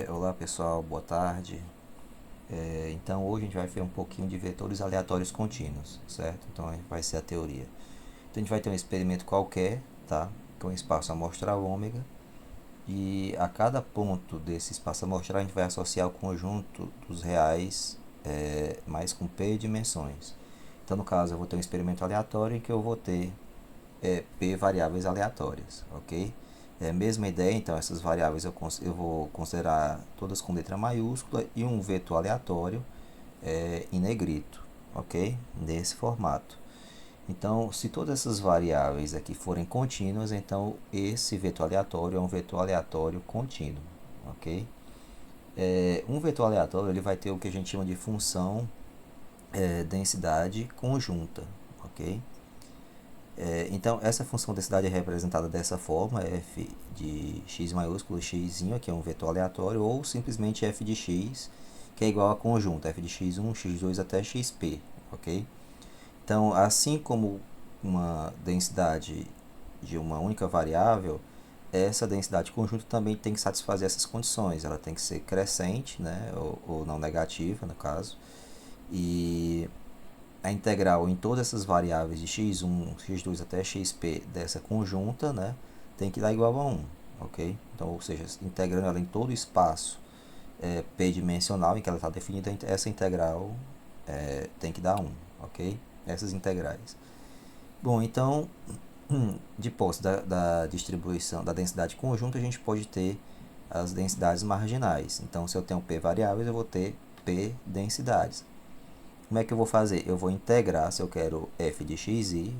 Olá pessoal, boa tarde. Então hoje a gente vai ver um pouquinho de vetores aleatórios contínuos, certo? Então vai ser a teoria. Então a gente vai ter um experimento qualquer, tá? Com um espaço amostral ômega, e a cada ponto desse espaço amostral a gente vai associar o conjunto dos reais mais com p dimensões. Então no caso eu vou ter um experimento aleatório em que eu vou ter p variáveis aleatórias, ok? Mesma ideia, então essas variáveis eu vou considerar todas com letra maiúscula e um vetor aleatório em negrito, ok? Nesse formato. Então, se todas essas variáveis aqui forem contínuas, então esse vetor aleatório é um vetor aleatório contínuo, ok? Um vetor aleatório ele vai ter o que a gente chama de função densidade conjunta, ok? Então, essa função densidade é representada dessa forma, f de x maiúsculo, x, que é um vetor aleatório, ou simplesmente f de x, que é igual a conjunto, f de x1, x2 até xp, ok? Então, assim como uma densidade de uma única variável, essa densidade conjunta também tem que satisfazer essas condições. Ela tem que ser crescente, né, ou não negativa, no caso, e a integral em todas essas variáveis de x1, x2 até xp dessa conjunta, né, tem que dar igual a 1, ok? Então, ou seja, integrando ela em todo o espaço p dimensional em que ela está definida, essa integral tem que dar 1, ok? Essas integrais. Bom, então, de posse da distribuição da densidade conjunta, a gente pode ter as densidades marginais. Então, se eu tenho p variáveis, eu vou ter p densidades. Como é que eu vou fazer? Eu vou integrar, se eu quero f de xi,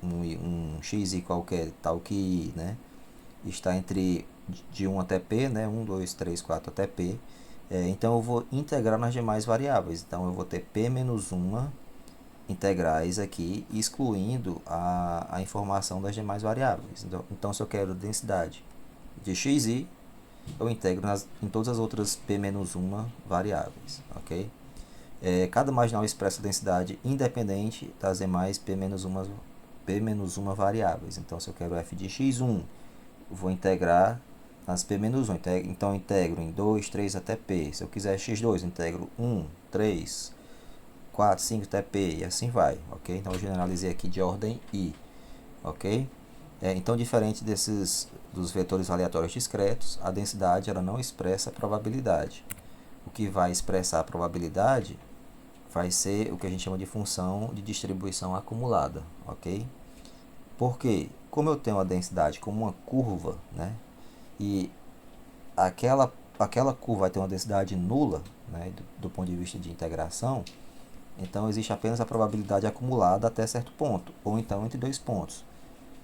um xi qualquer, tal que i, né, está entre de 1 até p, né, 1, 2, 3, 4 até p. Então eu vou integrar nas demais variáveis. Então eu vou ter p menos 1 integrais aqui, excluindo a informação das demais variáveis. Então se eu quero densidade de xi, eu integro em todas as outras p menos 1 variáveis, ok? Cada marginal expressa a densidade independente das demais p-1 variáveis. Então, se eu quero f de x1, vou integrar nas p-1. Então, eu integro em 2, 3 até p. Se eu quiser x2, eu integro 1, 3, 4, 5 até p, e assim vai, ok? Então, eu generalizei aqui de ordem i, ok? Então, diferente dos vetores aleatórios discretos, a densidade ela não expressa a probabilidade. O que vai expressar a probabilidade vai ser o que a gente chama de função de distribuição acumulada, ok? Porque, como eu tenho a densidade como uma curva, né, e aquela curva vai ter uma densidade nula, né, do ponto de vista de integração, então existe apenas a probabilidade acumulada até certo ponto, ou então entre dois pontos.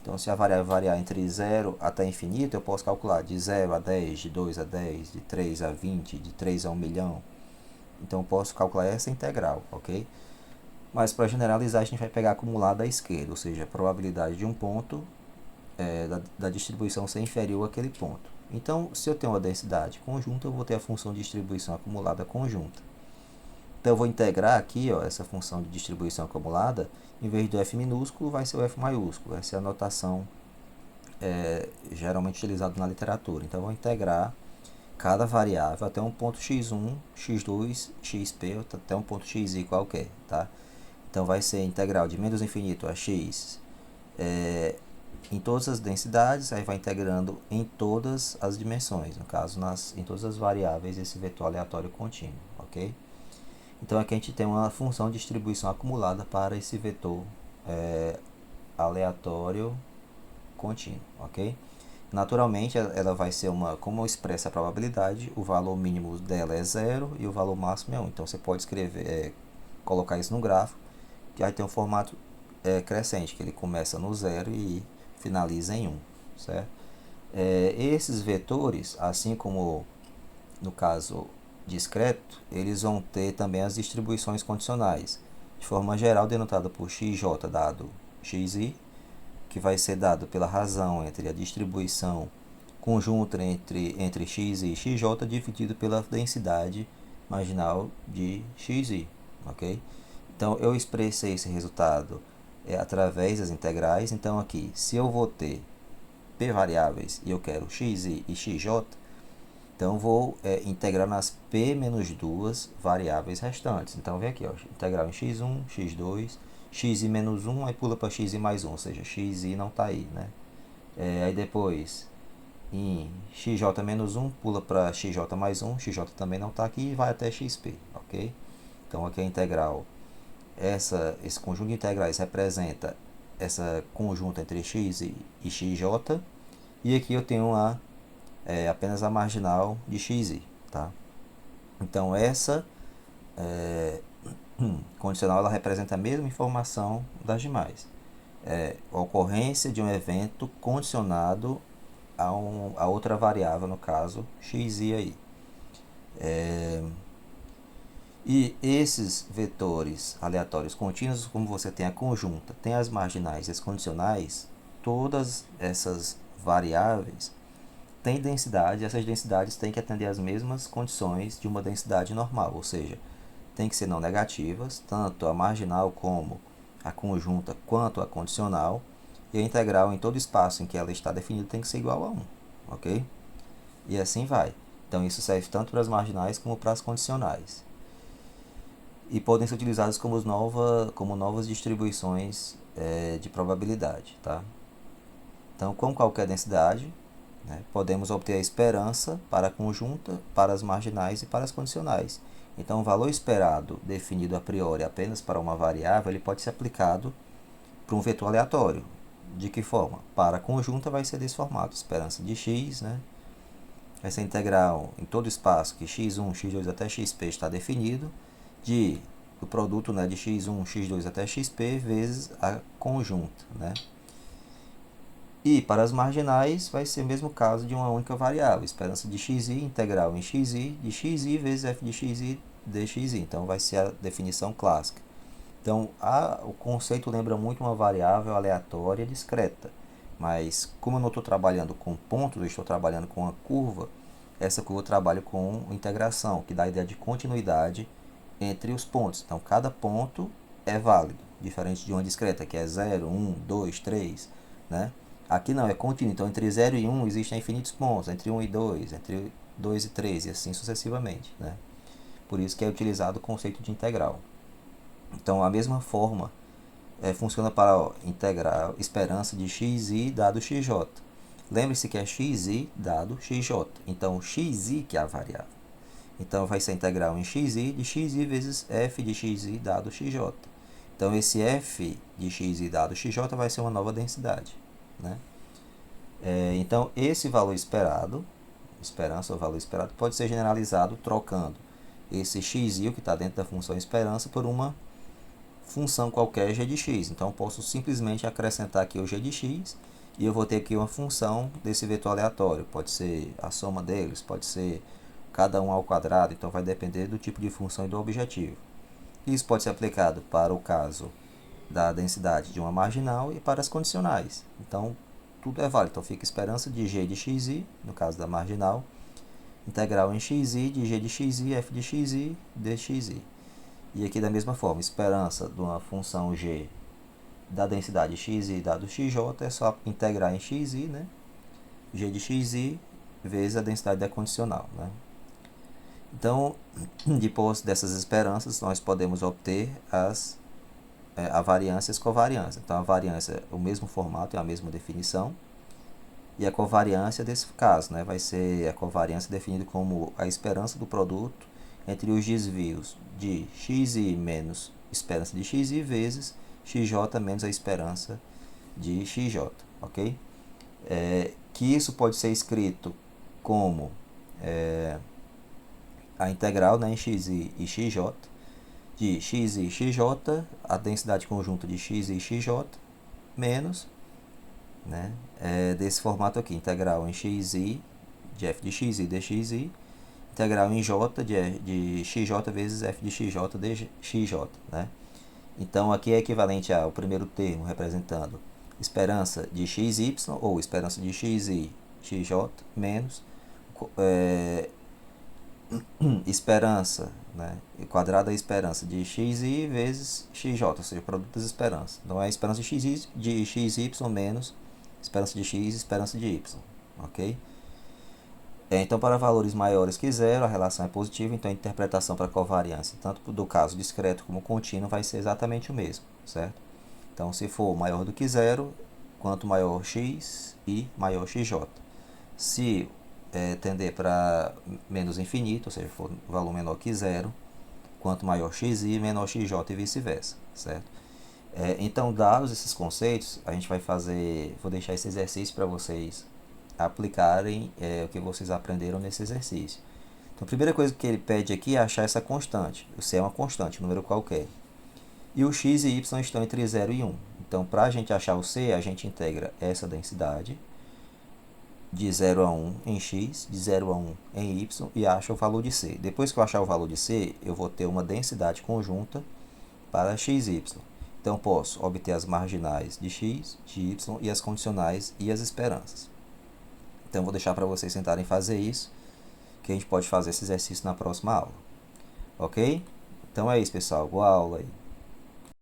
Então, se a variável variar entre 0 até infinito, eu posso calcular de 0 a 10, de 2 a 10, de 3 a 20, de 3 a 1 milhão. Então, eu posso calcular essa integral, ok? Mas para generalizar, a gente vai pegar acumulado à esquerda, ou seja, a probabilidade de um ponto da distribuição ser inferior àquele ponto. Então, se eu tenho uma densidade conjunta, eu vou ter a função de distribuição acumulada conjunta. Então, eu vou integrar aqui, ó, essa função de distribuição acumulada, em vez do f minúsculo, vai ser o f maiúsculo. Essa é a notação geralmente utilizada na literatura. Então, eu vou integrar cada variável até um ponto x1, x2, xp, até um ponto xi qualquer, tá? Então, vai ser integral de menos infinito a x em todas as densidades, aí vai integrando em todas as dimensões, no caso, em todas as variáveis, esse vetor aleatório contínuo, ok? Então, aqui a gente tem uma função de distribuição acumulada para esse vetor aleatório contínuo, ok? Naturalmente, ela vai ser como expressa a probabilidade, o valor mínimo dela é 0 e o valor máximo é 1. Então, você pode colocar isso no gráfico, que aí tem um formato crescente, que ele começa no 0 e finaliza em 1, certo? Esses vetores, assim como no caso discreto, eles vão ter também as distribuições condicionais, de forma geral denotada por xj dado xi, que vai ser dado pela razão entre a distribuição conjunta entre x e xj dividido pela densidade marginal de xi, ok? Então, eu expressei esse resultado através das integrais. Então, aqui, se eu vou ter p variáveis e eu quero xi e xj, Então, vou integrar nas p menos 2 variáveis restantes. Então, vem aqui, ó, integral em x1, x2, xi menos 1, aí pula para xi mais 1, ou seja, xi não está aí, né? Aí depois, em xj menos 1, pula para xj mais 1, xj também não está aqui e vai até xp, ok? Então, aqui a integral, esse conjunto de integrais representa essa conjunta entre x e xj, e aqui eu tenho apenas a marginal de xi, tá? Então, essa condicional ela representa a mesma informação das demais. A ocorrência de um evento condicionado a outra variável, no caso, xi aí. E esses vetores aleatórios contínuos, como você tem a conjunta, tem as marginais e as condicionais, todas essas variáveis têm densidade, e essas densidades têm que atender às mesmas condições de uma densidade normal, ou seja, tem que ser não negativas, tanto a marginal como a conjunta quanto a condicional, e a integral em todo espaço em que ela está definida tem que ser igual a 1, ok? E assim vai. Então isso serve tanto para as marginais como para as condicionais. E podem ser utilizadas como novas distribuições de probabilidade, tá? Então, com qualquer densidade, né, podemos obter a esperança para a conjunta, para as marginais e para as condicionais. Então, o valor esperado definido a priori apenas para uma variável, ele pode ser aplicado para um vetor aleatório. De que forma? Para a conjunta vai ser desse formato, esperança de x, né? Essa integral em todo espaço que x1, x2 até xp está definido, do produto, né, de x1, x2 até xp vezes a conjunta, né? E para as marginais vai ser o mesmo caso de uma única variável, esperança de xi, integral em xi, de xi vezes f de xi dxi. Então vai ser a definição clássica. Então o conceito lembra muito uma variável aleatória discreta, mas como eu não estou trabalhando com pontos, eu estou trabalhando com uma curva, essa curva eu trabalho com integração, que dá a ideia de continuidade entre os pontos. Então cada ponto é válido, diferente de uma discreta, que é 0, 1, 2, 3, né? Aqui não, é contínuo. Então entre 0 e 1 existem infinitos pontos, entre 1 e 2, entre 2 e 3, e assim sucessivamente, né? Por isso que é utilizado o conceito de integral. Então, a mesma forma funciona para integrar esperança de xi dado xj. Lembre-se que é xi dado xj. Então, xi que é a variável. Então, vai ser integral em xi de xi vezes f de xi dado xj. Então, esse f de xi dado xj vai ser uma nova densidade, né? Então, esse valor esperado, esperança ou valor esperado, pode ser generalizado trocando esse xi, o que está dentro da função esperança, por uma função qualquer g de x. Então, eu posso simplesmente acrescentar aqui o g de x e eu vou ter aqui uma função desse vetor aleatório. Pode ser a soma deles, pode ser cada um ao quadrado, então vai depender do tipo de função e do objetivo. Isso pode ser aplicado para o caso da densidade de uma marginal e para as condicionais. Então, tudo é válido. Então, fica esperança de g de xi, no caso da marginal, integral em xi de g de xi, f de xi, dxi. E aqui da mesma forma, esperança de uma função g da densidade xi dado xj é só integrar em xi, né? G de xi vezes a densidade da condicional, né? Então, depois dessas esperanças, nós podemos obter a variância e as covariâncias. Então, a variância é o mesmo formato, é a mesma definição. E a covariância desse caso, né, vai ser a covariância definida como a esperança do produto entre os desvios de xi menos esperança de xi vezes xj menos a esperança de xj, ok? Que isso pode ser escrito como a integral, né, em xi e xj, de xi e xj, a densidade conjunta de xi e xj, menos, né, desse formato aqui, integral em xi de f de xi dxi, integral em j de xj vezes f de xj dxj, né? Então, aqui é equivalente ao primeiro termo, representando esperança de xy, ou esperança de xi, xj, menos esperança, né, quadrada da esperança de xi vezes xj, ou seja, produto das esperanças. Então, é a esperança de xy menos esperança de x, esperança de y, ok? Então, para valores maiores que zero, a relação é positiva, então a interpretação para covariância, tanto do caso discreto como contínuo, vai ser exatamente o mesmo, certo? Então, se for maior do que zero, quanto maior x, e maior xj. Se tender para menos infinito, ou seja, for valor menor que zero, quanto maior xi, menor xj e vice-versa, certo? Então, dados esses conceitos, a gente vai fazer, vou deixar esse exercício para vocês aplicarem o que vocês aprenderam nesse exercício. Então, a primeira coisa que ele pede aqui é achar essa constante. O C é uma constante, um número qualquer. E o x e y estão entre 0 e 1. Então, para a gente achar o C, a gente integra essa densidade de 0 a 1 em x, de 0 a 1 em y e acha o valor de C. Depois que eu achar o valor de C, eu vou ter uma densidade conjunta para x e y. Então, posso obter as marginais de x, de y e as condicionais e as esperanças. Então, vou deixar para vocês tentarem fazer isso, que a gente pode fazer esse exercício na próxima aula. Ok? Então é isso, pessoal. Boa aula aí.